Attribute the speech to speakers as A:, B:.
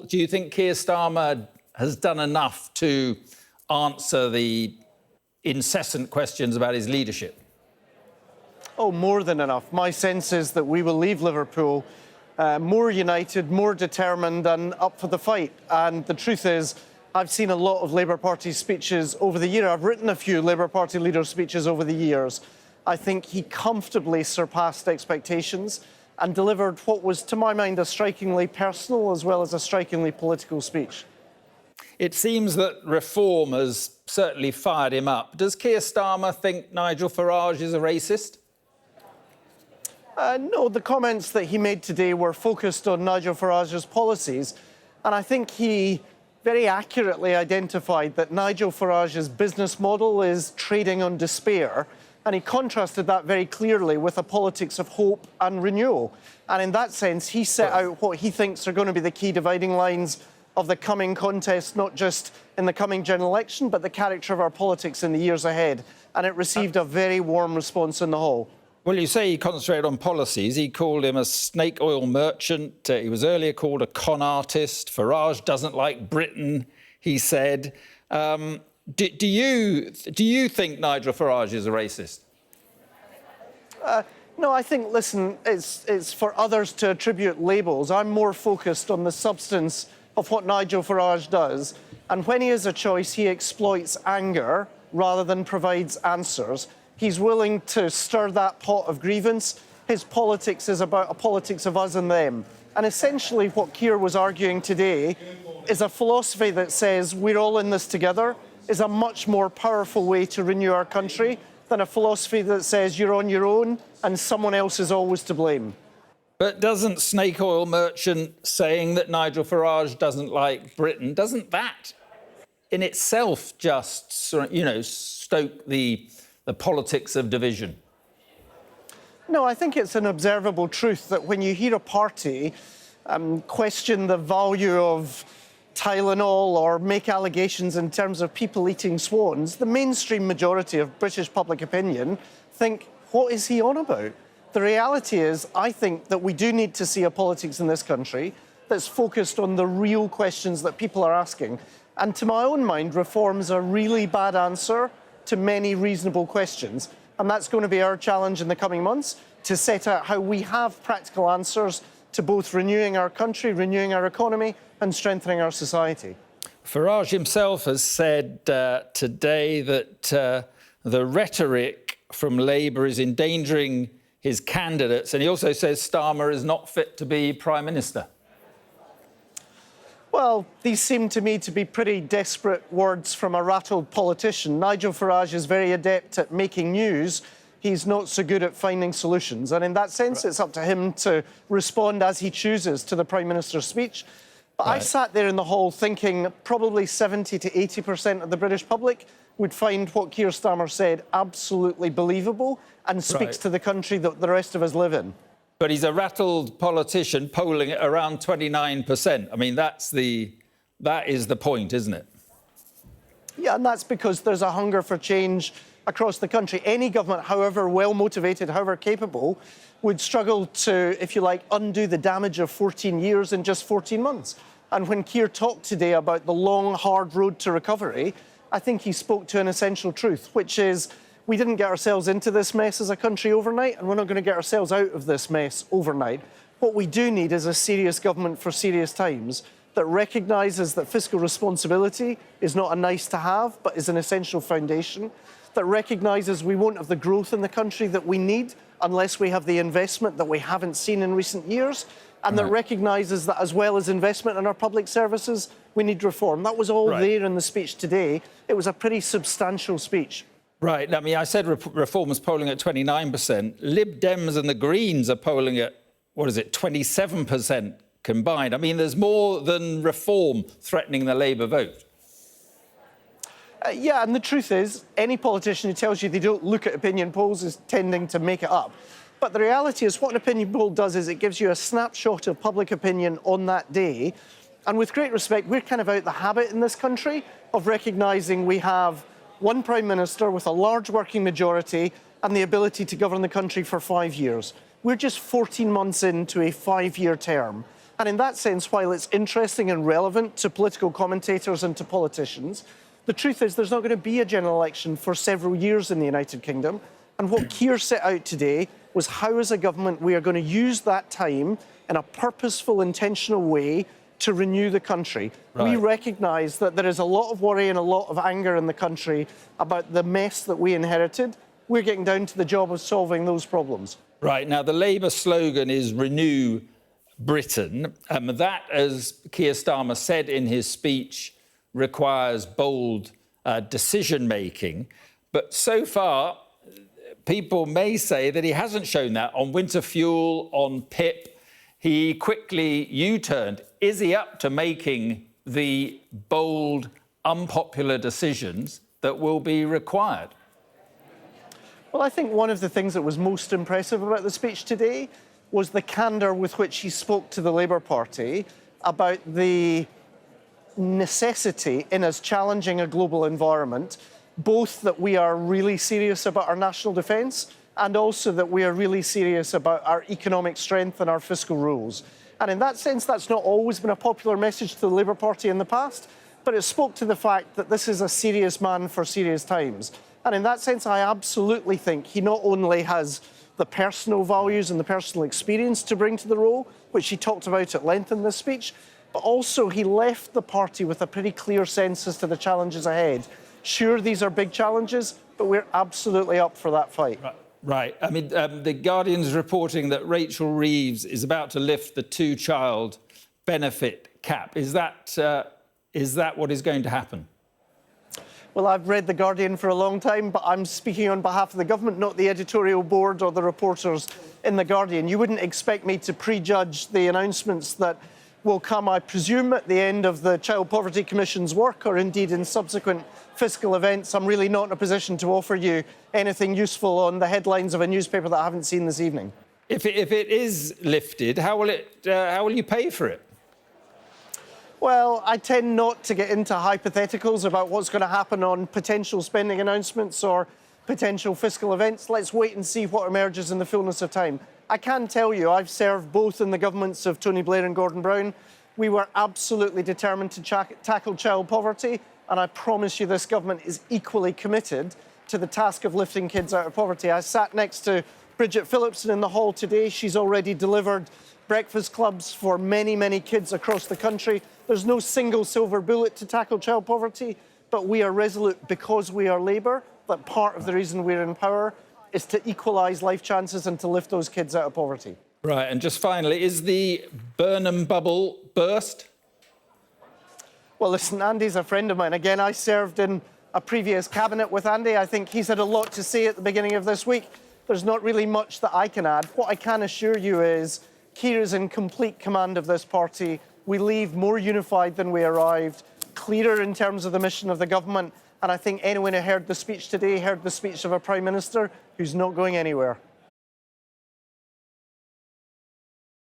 A: do you think Keir Starmer has done enough to answer the incessant questions about his leadership?
B: Oh, more than enough. My sense is that we will leave Liverpool more united, more determined and up for the fight. And the truth is, I've seen a lot of Labour Party speeches over the year. I've written a few Labour Party leader speeches over the years. I think he comfortably surpassed expectations and delivered what was, to my mind, a strikingly personal as well as a strikingly political speech.
A: It seems that reform has certainly fired him up. Does Keir Starmer think Nigel Farage is a racist?
B: No, the comments that he made today were focused on Nigel Farage's policies, and I think he very accurately identified that Nigel Farage's business model is trading on despair, and he contrasted that very clearly with a politics of hope and renewal. And in that sense, he set out what he thinks are going to be the key dividing lines of the coming contest, not just in the coming general election, but the character of our politics in the years ahead. And it received a very warm response in the hall.
A: Well, you say he concentrated on policies. He called him a snake oil merchant. He was earlier called a con artist. Farage doesn't like Britain, he said. Do you think Nigel Farage is a racist?
B: No, I think, listen, it's for others to attribute labels. I'm more focused on the substance of what Nigel Farage does. And when he has a choice, he exploits anger rather than provides answers. He's willing to stir that pot of grievance. His politics is about a politics of us and them. And essentially what Keir was arguing today is a philosophy that says we're all in this together, is a much more powerful way to renew our country than a philosophy that says you're on your own and someone else is always to blame.
A: But doesn't snake oil merchant saying that Nigel Farage doesn't like Britain, doesn't that in itself just, stoke the politics of division?
B: No, I think it's an observable truth that when you hear a party question the value of Tylenol or make allegations in terms of people eating swans, the mainstream majority of British public opinion think, what is he on about? The reality is, I think that we do need to see a politics in this country that's focused on the real questions that people are asking. And to my own mind, reform's a really bad answer to many reasonable questions. And that's going to be our challenge in the coming months, to set out how we have practical answers to both renewing our country, renewing our economy and strengthening our society.
A: Farage himself has said today that the rhetoric from Labour is endangering his candidates, and he also says Starmer is not fit to be Prime Minister.
B: Well, these seem to me to be pretty desperate words from a rattled politician. Nigel Farage is very adept at making news. He's not so good at finding solutions. And in that sense, it's up to him to respond as he chooses to the Prime Minister's speech. But I sat there in the hall thinking probably 70 to 80% of the British public would find what Keir Starmer said absolutely believable and speaks to the country that the rest of us live in.
A: But he's a rattled politician polling at around 29%. I mean, that is the point, isn't it?
B: Yeah, and that's because there's a hunger for change across the country. Any government, however well-motivated, however capable, would struggle to, if you like, undo the damage of 14 years in just 14 months. And when Keir talked today about the long, hard road to recovery, I think he spoke to an essential truth, which is we didn't get ourselves into this mess as a country overnight, and we're not going to get ourselves out of this mess overnight. What we do need is a serious government for serious times that recognises that fiscal responsibility is not a nice to have, but is an essential foundation, that recognises we won't have the growth in the country that we need unless we have the investment that we haven't seen in recent years, and that recognises that as well as investment in our public services, we need reform. That was all there in the speech today. It was a pretty substantial speech.
A: Right. I mean, I said Reform is polling at 29%. Lib Dems and the Greens are polling at, 27% combined. I mean, there's more than Reform threatening the Labour vote.
B: Yeah, and the truth is, any politician who tells you they don't look at opinion polls is tending to make it up. But the reality is what an opinion poll does is it gives you a snapshot of public opinion on that day. And with great respect, we're kind of out the habit in this country of recognising we have one Prime Minister with a large working majority and the ability to govern the country for 5 years. We're just 14 months into a 5-year term. And in that sense, while it's interesting and relevant to political commentators and to politicians, the truth is there's not going to be a general election for several years in the United Kingdom. And what Keir set out today was how, as a government, we are going to use that time in a purposeful, intentional way to renew the country.
A: Right.
B: We recognise that there is a lot of worry and a lot of anger in the country about the mess that we inherited. We're getting down to the job of solving those problems.
A: Right. Now, the Labour slogan is Renew Britain. That, as Keir Starmer said in his speech, requires bold decision-making. But so far, people may say that he hasn't shown that on winter fuel, on PIP. He quickly U-turned. Is he up to making the bold, unpopular decisions that will be required?
B: Well, I think one of the things that was most impressive about the speech today was the candour with which he spoke to the Labour Party about the necessity in us challenging a global environment, both that we are really serious about our national defence and also that we are really serious about our economic strength and our fiscal rules. And in that sense, that's not always been a popular message to the Labour Party in the past, but it spoke to the fact that this is a serious man for serious times. And in that sense, I absolutely think he not only has the personal values and the personal experience to bring to the role, which he talked about at length in this speech, but also he left the party with a pretty clear sense as to the challenges ahead. Sure, these are big challenges, but we're absolutely up for that fight.
A: Right. I mean, The Guardian's reporting that Rachel Reeves is about to lift the two-child benefit cap. Is that what is going to happen?
B: Well, I've read The Guardian for a long time, but I'm speaking on behalf of the government, not the editorial board or the reporters in The Guardian. You wouldn't expect me to prejudge the announcements that will come, I presume, at the end of the Child Poverty Commission's work or indeed in subsequent fiscal events. I'm really not in a position to offer you anything useful on the headlines of a newspaper that I haven't seen this evening.
A: If it is lifted, how will you pay for it?
B: Well, I tend not to get into hypotheticals about what's going to happen on potential spending announcements or potential fiscal events. Let's wait and see what emerges in the fullness of time. I can tell you I've served both in the governments of Tony Blair and Gordon Brown. We were absolutely determined to tackle child poverty, and I promise you this government is equally committed to the task of lifting kids out of poverty. I sat next to Bridget Phillipson in the hall today. She's already delivered breakfast clubs for many, many kids across the country. There's no single silver bullet to tackle child poverty, but we are resolute because we are Labour that part of the reason we're in power is to equalise life chances and to lift those kids out of poverty.
A: Right, and just finally, is the Burnham bubble burst?
B: Well, listen, Andy's a friend of mine. Again, I served in a previous cabinet with Andy. I think he's had a lot to say at the beginning of this week. There's not really much that I can add. What I can assure you is Keir is in complete command of this party. We leave more unified than we arrived, clearer in terms of the mission of the government. And I think anyone who heard the speech today heard the speech of a Prime Minister who's not going anywhere.